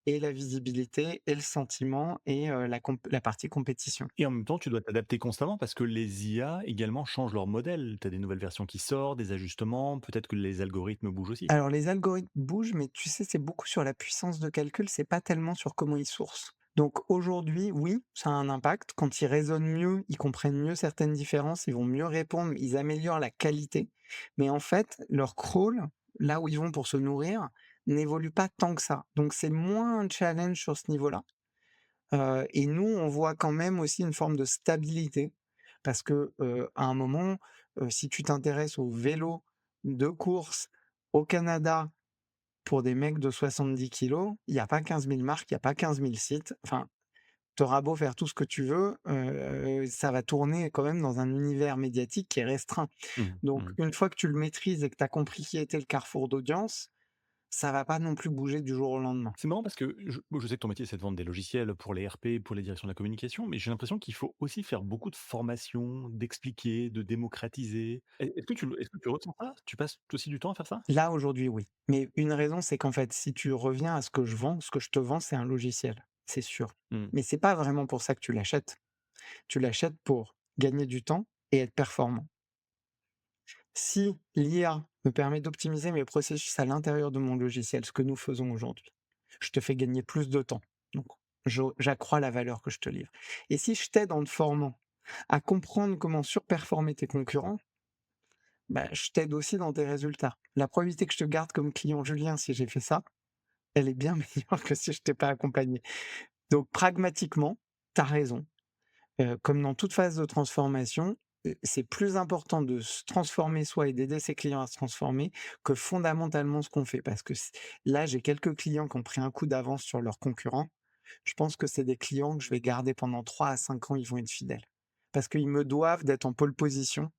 Speaker 1: et la visibilité et le sentiment et la partie compétition.
Speaker 2: Et en même temps, tu dois t'adapter constamment parce que les IA également changent leur modèle. Tu as des nouvelles versions qui sortent, des ajustements, peut-être que les algorithmes bougent aussi?
Speaker 1: Alors les algorithmes bougent, mais tu sais, c'est beaucoup sur la puissance de calcul, c'est pas tellement sur comment ils sourcent. Donc aujourd'hui, oui, ça a un impact. Quand ils raisonnent mieux, ils comprennent mieux certaines différences, ils vont mieux répondre, ils améliorent la qualité. Mais en fait, leur crawl, là où ils vont pour se nourrir, n'évolue pas tant que ça. Donc c'est moins un challenge sur ce niveau-là. Et nous, on voit quand même aussi une forme de stabilité parce que, à un moment, si tu t'intéresses aux vélos de course au Canada pour des mecs de 70 kilos, il y a pas 15 000 marques, il y a pas 15 000 sites. Enfin, tu auras beau faire tout ce que tu veux, ça va tourner quand même dans un univers médiatique qui est restreint.
Speaker 2: Mmh,
Speaker 1: Donc
Speaker 2: mmh.
Speaker 1: une fois que tu le maîtrises et que tu as compris qui était le carrefour d'audience, ça va pas non plus bouger du jour au lendemain.
Speaker 2: C'est marrant parce que je sais que ton métier, c'est de vendre des logiciels pour les RP, pour les directions de la communication, mais j'ai l'impression qu'il faut aussi faire beaucoup de formation, d'expliquer, de démocratiser. Est-ce que tu ressens ça? Tu passes aussi du temps à faire ça?
Speaker 1: Là, aujourd'hui, oui. Mais une raison, c'est qu'en fait, si tu reviens à ce que je vends, ce que je te vends, c'est un logiciel, c'est sûr.
Speaker 2: Mmh.
Speaker 1: Mais c'est pas vraiment pour ça que tu l'achètes. Tu l'achètes pour gagner du temps et être performant. Si l'IA me permet d'optimiser mes processus à l'intérieur de mon logiciel, ce que nous faisons aujourd'hui, je te fais gagner plus de temps. Donc, j'accrois la valeur que je te livre. Et si je t'aide en te formant à comprendre comment surperformer tes concurrents, bah, je t'aide aussi dans tes résultats. La probabilité que je te garde comme client Julien si j'ai fait ça, elle est bien meilleure que si je t'ai pas accompagné. Donc pragmatiquement, tu as raison. Comme dans toute phase de transformation, c'est plus important de se transformer soi et d'aider ses clients à se transformer que fondamentalement ce qu'on fait. Parce que là, j'ai quelques clients qui ont pris un coup d'avance sur leurs concurrents. Je pense que c'est des clients que je vais garder pendant 3 à 5 ans, ils vont être fidèles. Parce qu'ils me doivent d'être en pole position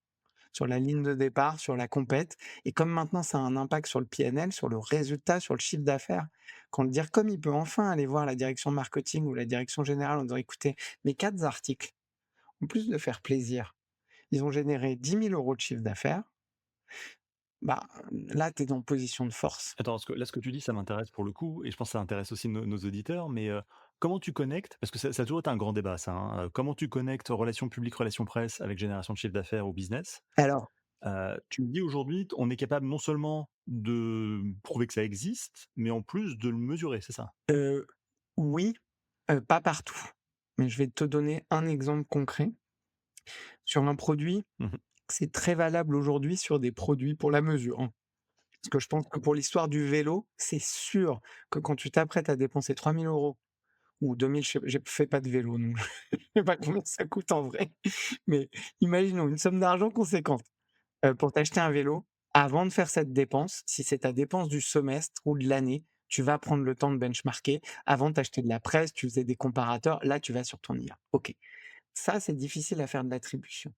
Speaker 1: sur la ligne de départ, sur la compète. Et comme maintenant ça a un impact sur le PNL, sur le résultat, sur le chiffre d'affaires, quand le DIRCOM, il peut enfin aller voir la direction marketing ou la direction générale en disant: «Écoutez, mes 4 articles, en plus de faire plaisir, ils ont généré 10 000 € de chiffre d'affaires», bah, là, tu es en position de force.
Speaker 2: Attends, ce que tu dis, ça m'intéresse pour le coup et je pense que ça intéresse aussi nos auditeurs, mais comment tu connectes parce que ça a toujours été un grand débat ça, hein, comment tu connectes relations publiques, relations presse avec génération de chiffre d'affaires ou business?
Speaker 1: Alors,
Speaker 2: Tu me dis aujourd'hui, on est capable non seulement de prouver que ça existe, mais en plus de le mesurer, c'est ça?
Speaker 1: heu, oui, pas partout, mais je vais te donner un exemple concret. Sur un produit,
Speaker 2: Mmh.
Speaker 1: c'est très valable aujourd'hui sur des produits pour la mesure, hein. Parce que je pense que pour l'histoire du vélo, c'est sûr que quand tu t'apprêtes à dépenser 3 000 € ou 2 000, je fais pas de vélo donc je sais pas combien ça coûte en vrai, mais imaginons une somme d'argent conséquente, pour t'acheter un vélo. Avant de faire cette dépense, si c'est ta dépense du semestre ou de l'année, tu vas prendre le temps de benchmarker. Avant, tu achetais de la presse, tu faisais des comparateurs, là, tu vas sur ton IA. OK. Ça, c'est difficile à faire de l'attribution.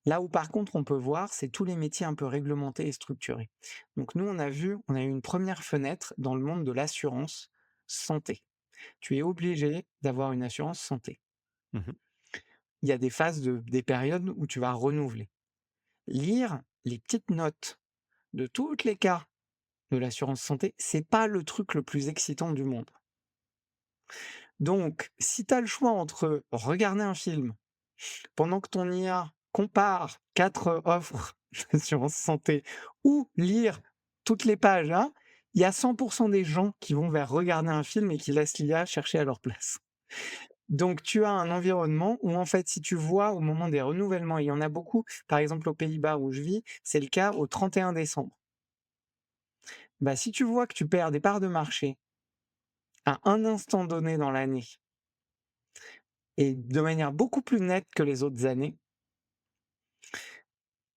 Speaker 1: Là où par contre on peut voir, c'est tous les métiers un peu réglementés et structurés. Donc nous, on a eu une première fenêtre dans le monde de l'assurance santé. Tu es obligé d'avoir une assurance santé.
Speaker 2: Mmh.
Speaker 1: Il y a des des périodes où tu vas renouveler. Lire les petites notes de tous les cas de l'assurance santé, c'est pas le truc le plus excitant du monde. Donc, si tu as le choix entre regarder un film pendant que ton IA compare 4 offres d'assurance santé ou lire toutes les pages, hein, il y a 100 des gens qui vont vers regarder un film et qui laissent l'IA chercher à leur place. Donc tu as un environnement où en fait, si tu vois au moment des renouvellements, il y en a beaucoup, par exemple aux Pays-Bas où je vis, c'est le cas au 31 décembre. Bah, si tu vois que tu perds des parts de marché à un instant donné dans l'année et de manière beaucoup plus nette que les autres années,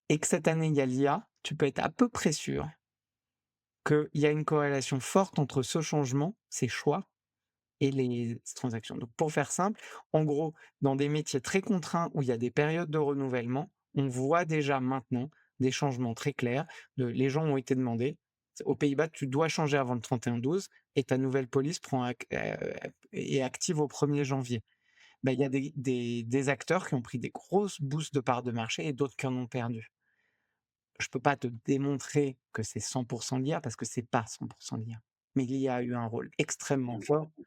Speaker 1: et que cette année il y a l'IA, tu peux être à peu près sûr qu'il y a une corrélation forte entre ce changement, ces choix et les transactions. Donc pour faire simple, en gros, dans des métiers très contraints où il y a des périodes de renouvellement, on voit déjà maintenant des changements très clairs. Les gens ont été demandés. Aux Pays-Bas, tu dois changer avant le 31-12 et ta nouvelle police est active au 1er janvier. Ben, il y a des acteurs qui ont pris des grosses boosts de parts de marché et d'autres qui en ont perdu. Je peux pas te démontrer que c'est 100 l'IA parce que c'est pas 100 l'IA. Mais l'IA a eu un rôle extrêmement fort.
Speaker 2: Il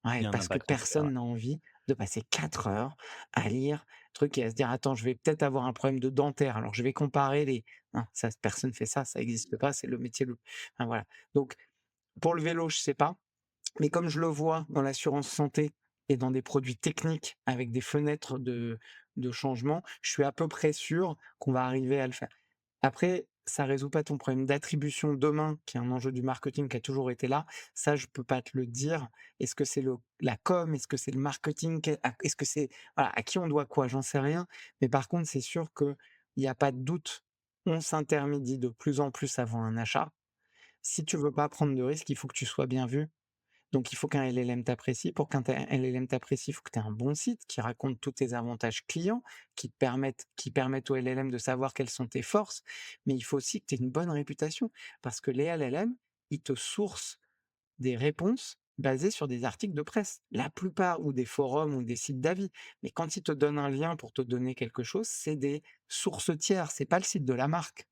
Speaker 1: Ouais,
Speaker 2: y a un
Speaker 1: parce que
Speaker 2: impact en tout cas, ouais.
Speaker 1: personne n'a envie de passer 4 heures à lire truc et à se dire: «Attends, je vais peut-être avoir un problème de dentaire, alors je vais comparer les». Non, ça personne fait ça existe pas, c'est le métier le enfin voilà. Donc pour le vélo, je sais pas, mais comme je le vois dans l'assurance santé et dans des produits techniques avec des fenêtres de changement, je suis à peu près sûr qu'on va arriver à le faire. Après, ça résout pas ton problème d'attribution demain, qui est un enjeu du marketing qui a toujours été là. Ça, je peux pas te le dire. Est-ce que c'est la com? Est-ce que c'est le marketing? Est-ce que c'est, voilà, à qui on doit quoi? J'en sais rien. Mais par contre, c'est sûr qu'il n'y a pas de doute. On s'intermédie de plus en plus avant un achat. Si tu veux pas prendre de risques, il faut que tu sois bien vu. Donc il faut qu'un LLM t'apprécie. Pour qu'un LLM t'apprécie, il faut que tu aies un bon site qui raconte tous tes avantages clients, qui permettent au LLM de savoir quelles sont tes forces. Mais il faut aussi que tu aies une bonne réputation parce que les LLM, ils te sourcent des réponses basées sur des articles de presse, la plupart ou des forums ou des sites d'avis. Mais quand ils te donnent un lien pour te donner quelque chose, c'est des sources tiers, c'est pas le site de la marque.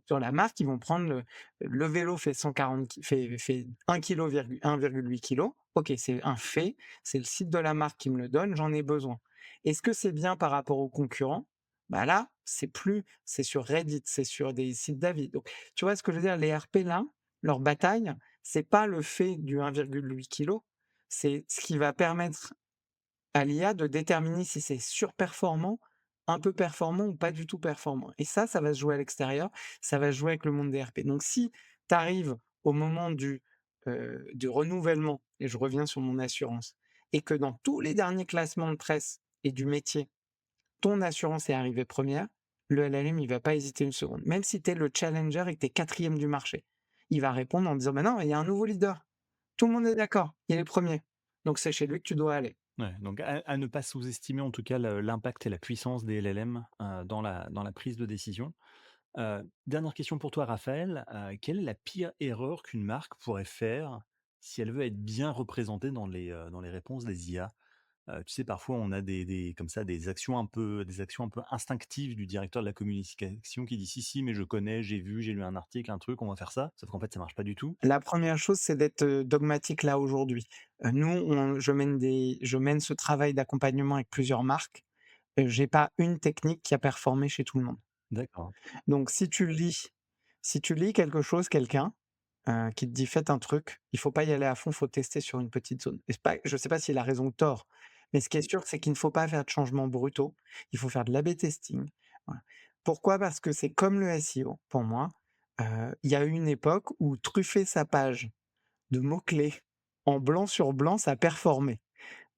Speaker 1: Sur la marque, ils vont prendre le vélo fait 140 fait 1 kg, 1,8 kg. OK, c'est un fait, c'est le site de la marque qui me le donne, j'en ai besoin. Est-ce que c'est bien par rapport aux concurrents? Bah là, c'est sur Reddit, c'est sur des sites d'avis. Donc, tu vois ce que je veux dire? Les RP là, leur bataille, c'est pas le fait du 1,8 kg, c'est ce qui va permettre à l'IA de déterminer si c'est surperformant, un peu performant ou pas du tout performant. Et ça va se jouer à l'extérieur, ça va se jouer avec le monde des RP. Donc si tu arrives au moment du renouvellement, et je reviens sur mon assurance, et que dans tous les derniers classements de presse et du métier, ton assurance est arrivée première, le LLM, il va pas hésiter une seconde. Même si tu es le challenger et que tu es 4e du marché. Il va répondre en disant: «Bah non, il y a un nouveau leader. Tout le monde est d'accord, il est premier. Donc c'est chez lui que tu dois aller».
Speaker 2: Ouais, donc à ne pas sous-estimer en tout cas l'impact et la puissance des LLM, dans la prise de décision. Dernière question pour toi Raphaël, quelle est la pire erreur qu'une marque pourrait faire si elle veut être bien représentée dans les réponses des IA? Tu sais, parfois on a des comme ça des actions un peu instinctives du directeur de la communication qui dit: «Si, si, mais je connais, j'ai vu, j'ai lu un article, un truc, on va faire ça». Sauf qu'en fait ça marche pas du tout.
Speaker 1: La première chose, c'est d'être, dogmatique là aujourd'hui. Nous, je mène ce travail d'accompagnement avec plusieurs marques. J'ai pas une technique qui a performé chez tout le monde.
Speaker 2: D'accord.
Speaker 1: Donc si tu lis quelque chose, quelqu'un, qui te dit: «Faites un truc», il faut pas y aller à fond, faut tester sur une petite zone. Et c'est pas je sais pas s'il a raison ou tort, mais ce qui est sûr, c'est qu'il ne faut pas faire de changements brutaux. Il faut faire de l'A/B testing, voilà. Pourquoi? Parce que c'est comme le SEO pour moi. Il y a eu une époque où truffer sa page de mots-clés en blanc sur blanc, ça performait.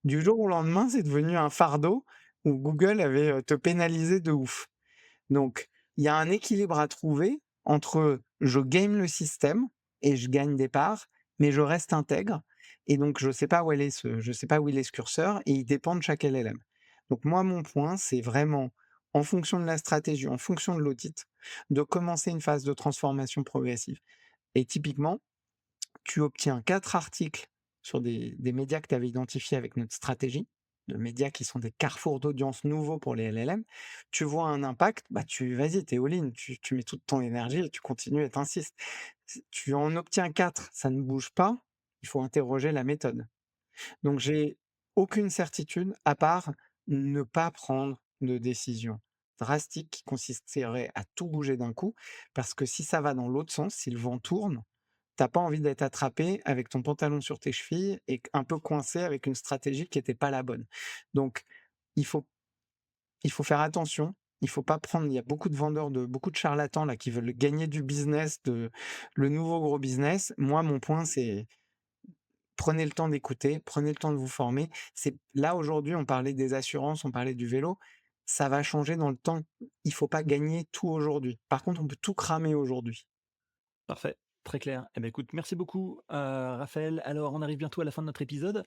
Speaker 1: Du jour au lendemain, c'est devenu un fardeau où Google avait, te pénalisé de ouf. Donc il y a un équilibre à trouver entre je game le système et je gagne des parts, mais je reste intègre et donc je sais pas où il est ce curseur et il dépend de chaque LLM. Donc moi, mon point, c'est vraiment en fonction de la stratégie, en fonction de l'audit, de commencer une phase de transformation progressive et typiquement, tu obtiens 4 articles sur des médias que tu avais identifiés avec notre stratégie, de médias qui sont des carrefours d'audience nouveaux pour les LLM. Tu vois un impact, bah vas-y, tu es all-in, tu mets toute ton énergie et tu continues et tu insistes. Si tu en obtiens 4, ça ne bouge pas, il faut interroger la méthode. Donc j'ai aucune certitude à part ne pas prendre de décision drastique qui consisterait à tout bouger d'un coup, parce que si ça va dans l'autre sens, si le vent tourne, t'as pas envie d'être attrapé avec ton pantalon sur tes chevilles et un peu coincé avec une stratégie qui était pas la bonne. Donc il faut il faut faire attention, il faut pas prendre il y a beaucoup de vendeurs beaucoup de charlatans là qui veulent gagner du business, de le nouveau gros business. Moi, mon point, c'est prenez le temps d'écouter, prenez le temps de vous former. C'est là aujourd'hui, on parlait des assurances, on parlait du vélo, ça va changer dans le temps. Il faut pas gagner tout aujourd'hui. Par contre, on peut tout cramer aujourd'hui.
Speaker 2: Parfait, très clair. Eh ben, écoute, merci beaucoup, Raphaël. Alors, on arrive bientôt à la fin de notre épisode.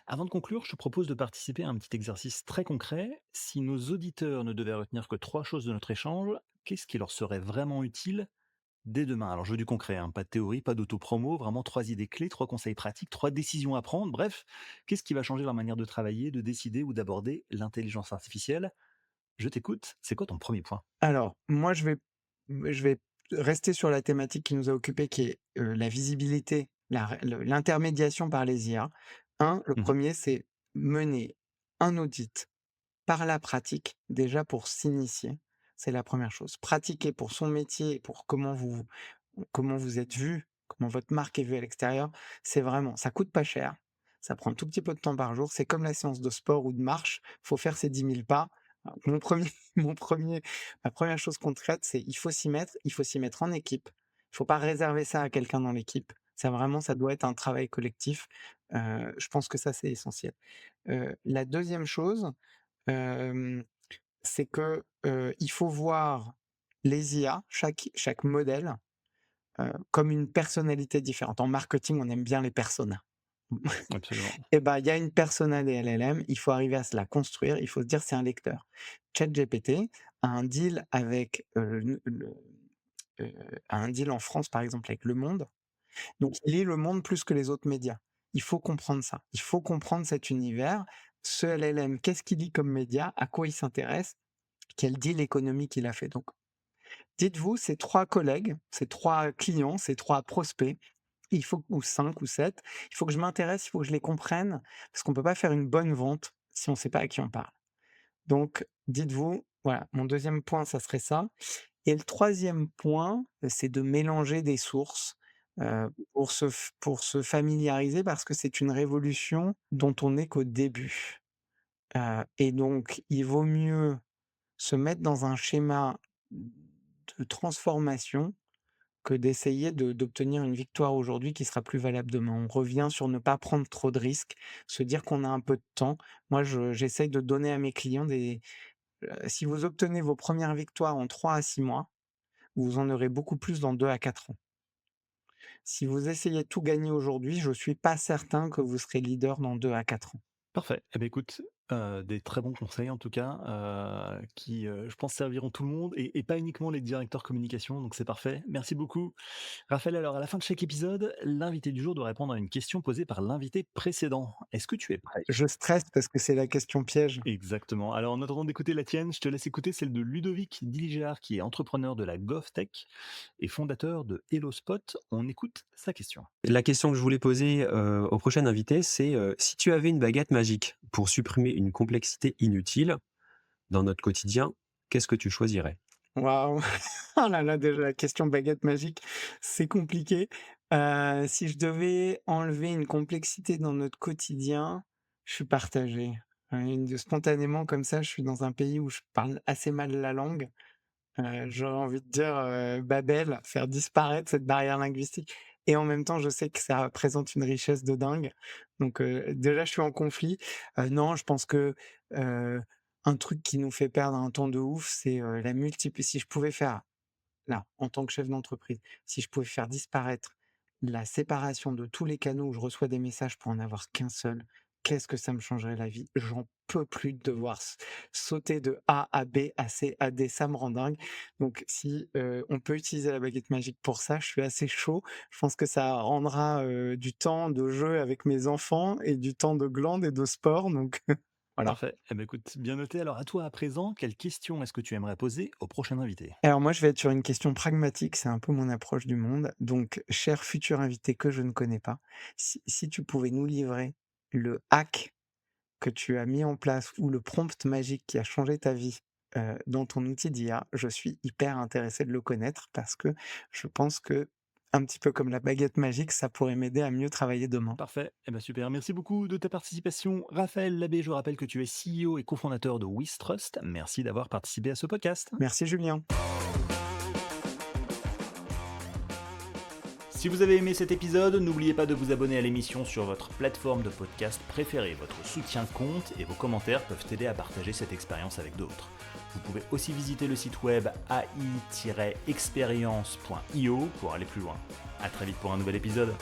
Speaker 2: Avant de conclure, je te propose de participer à un petit exercice très concret. Si nos auditeurs ne devaient retenir que 3 choses de notre échange, qu'est-ce qui leur serait vraiment utile dès demain? Alors, je veux du concret, hein, pas de théorie, pas d'auto-promo, vraiment 3 idées clés, 3 conseils pratiques, 3 décisions à prendre. Bref, qu'est-ce qui va changer leur manière de travailler, de décider ou d'aborder l'intelligence artificielle? Je t'écoute, c'est quoi ton premier point?
Speaker 1: Alors, moi, je vais rester sur la thématique qui nous a occupés, qui est, la visibilité, l'intermédiation par les IA. Le
Speaker 2: Mmh.
Speaker 1: premier, c'est mener un audit par la pratique, déjà pour s'initier. C'est la première chose. Pratiquer pour son métier et pour comment vous êtes vu, comment votre marque est vue à l'extérieur, c'est vraiment ça coûte pas cher, ça prend un tout petit peu de temps par jour, c'est comme la séance de sport ou de marche, faut faire ses 10 000 pas. Alors mon premier mon premier ma première chose concrète, c'est il faut s'y mettre en équipe. Il faut pas réserver ça à quelqu'un dans l'équipe. Ça doit être un travail collectif. Je pense que ça, c'est essentiel. La deuxième chose, hem, c'est que, il faut voir les IA, chaque modèle, comme une personnalité différente. En marketing, on aime bien les personas.
Speaker 2: Absolument.
Speaker 1: Et ben, il y a une persona des LLM, il faut arriver à se la construire, il faut se dire: «C'est un lecteur». ChatGPT a un deal avec, heu, a un deal en France, par exemple, avec Le Monde, donc il lit Le Monde plus que les autres médias. Il faut comprendre ça. Il faut comprendre cet univers. Ce LLM, qu'est-ce qu'il lit comme média? À quoi il s'intéresse? Quel deal économique il a fait? Donc dites-vous, ces 3 collègues, ces 3 clients, ces 3 prospects, il faut ou 5 ou 7, il faut que je m'intéresse, il faut que je les comprenne, parce qu'on peut pas faire une bonne vente si on sait pas à qui on parle. Donc dites-vous, voilà, mon deuxième point, ça serait ça et le troisième point, c'est de mélanger des sources, pour se familiariser parce que c'est une révolution dont on n'est qu'au début, et donc il vaut mieux se mettre dans un schéma de transformation que d'essayer d'obtenir une victoire aujourd'hui qui sera plus valable demain. On revient sur ne pas prendre trop de risques, se dire qu'on a un peu de temps. Moi, j'essaye de donner à mes clients si vous obtenez vos premières victoires en 3 à 6 mois, vous en aurez beaucoup plus dans 2 à 4 ans. Si vous essayez de tout gagner aujourd'hui, je suis pas certain que vous serez leader dans 2 à 4 ans.
Speaker 2: Parfait. Eh beh, écoute, des très bons conseils en tout cas, qui, je pense serviront tout le monde et pas uniquement les directeurs communication, donc c'est parfait. Merci beaucoup. Raphaël, alors à la fin de chaque épisode, l'invité du jour doit répondre à une question posée par l'invité précédent. Est-ce que tu es prêt?
Speaker 1: Je stresse parce que c'est la question piège.
Speaker 2: Exactement. Alors en attendant d'écouter la tienne, je te laisse écouter celle de Ludovic Dilijar, qui est entrepreneur de la GovTech et fondateur de HelloSpot. On écoute sa question.
Speaker 3: La question que je voulais poser, au prochain invité, c'est, si tu avais une baguette magique pour supprimer une complexité inutile dans notre quotidien, qu'est-ce que tu choisirais?
Speaker 1: Waouh! Oh là là, déjà la question baguette magique, c'est compliqué. Si je devais enlever une complexité dans notre quotidien, je suis partagé. Spontanément comme ça, je suis dans un pays où je parle assez mal la langue. J'aurais envie de dire, Babel, faire disparaître cette barrière linguistique et en même temps, je sais que ça représente une richesse de dingue. Donc, déjà, je suis en conflit. Non, je pense que, heu, un truc qui nous fait perdre un temps de ouf, c'est, la multipli si je pouvais faire là, en tant que chef d'entreprise, si je pouvais faire disparaître la séparation de tous les canaux où je reçois des messages pour en avoir qu'un seul, qu'est-ce que ça me changerait la vie? J'en peux plus de devoir sauter de A à B à C à D, ça me rend dingue. Donc si, on peut utiliser la baguette magique pour ça, je suis assez chaud. Je pense que ça rendra, du temps de jeu avec mes enfants et du temps de glandes et de sport, donc voilà.
Speaker 2: Parfait. Eh ben, écoute, bien noté. Alors, à toi à présent, quelle question est-ce que tu aimerais poser au prochain invité?
Speaker 1: Alors moi, je vais être sur une question pragmatique, c'est un peu mon approche du monde. Donc, cher futur invité que je ne connais pas, si tu pouvais nous livrer le hack que tu as mis en place ou le prompt magique qui a changé ta vie, dans ton outil d'IA, je suis hyper intéressé de le connaître parce que je pense que, un petit peu comme la baguette magique, ça pourrait m'aider à mieux travailler demain.
Speaker 2: Parfait. Eh ben, super. Merci beaucoup de ta participation. Raphaël Labbé, je rappelle que tu es CEO et cofondateur de Wistrust. Merci d'avoir participé à ce podcast.
Speaker 1: Merci Julien.
Speaker 2: Si vous avez aimé cet épisode, n'oubliez pas de vous abonner à l'émission sur votre plateforme de podcast préférée. Votre soutien compte et vos commentaires peuvent aider à partager cette expérience avec d'autres. Vous pouvez aussi visiter le site web ai-experience.io pour aller plus loin. À très vite pour un nouvel épisode.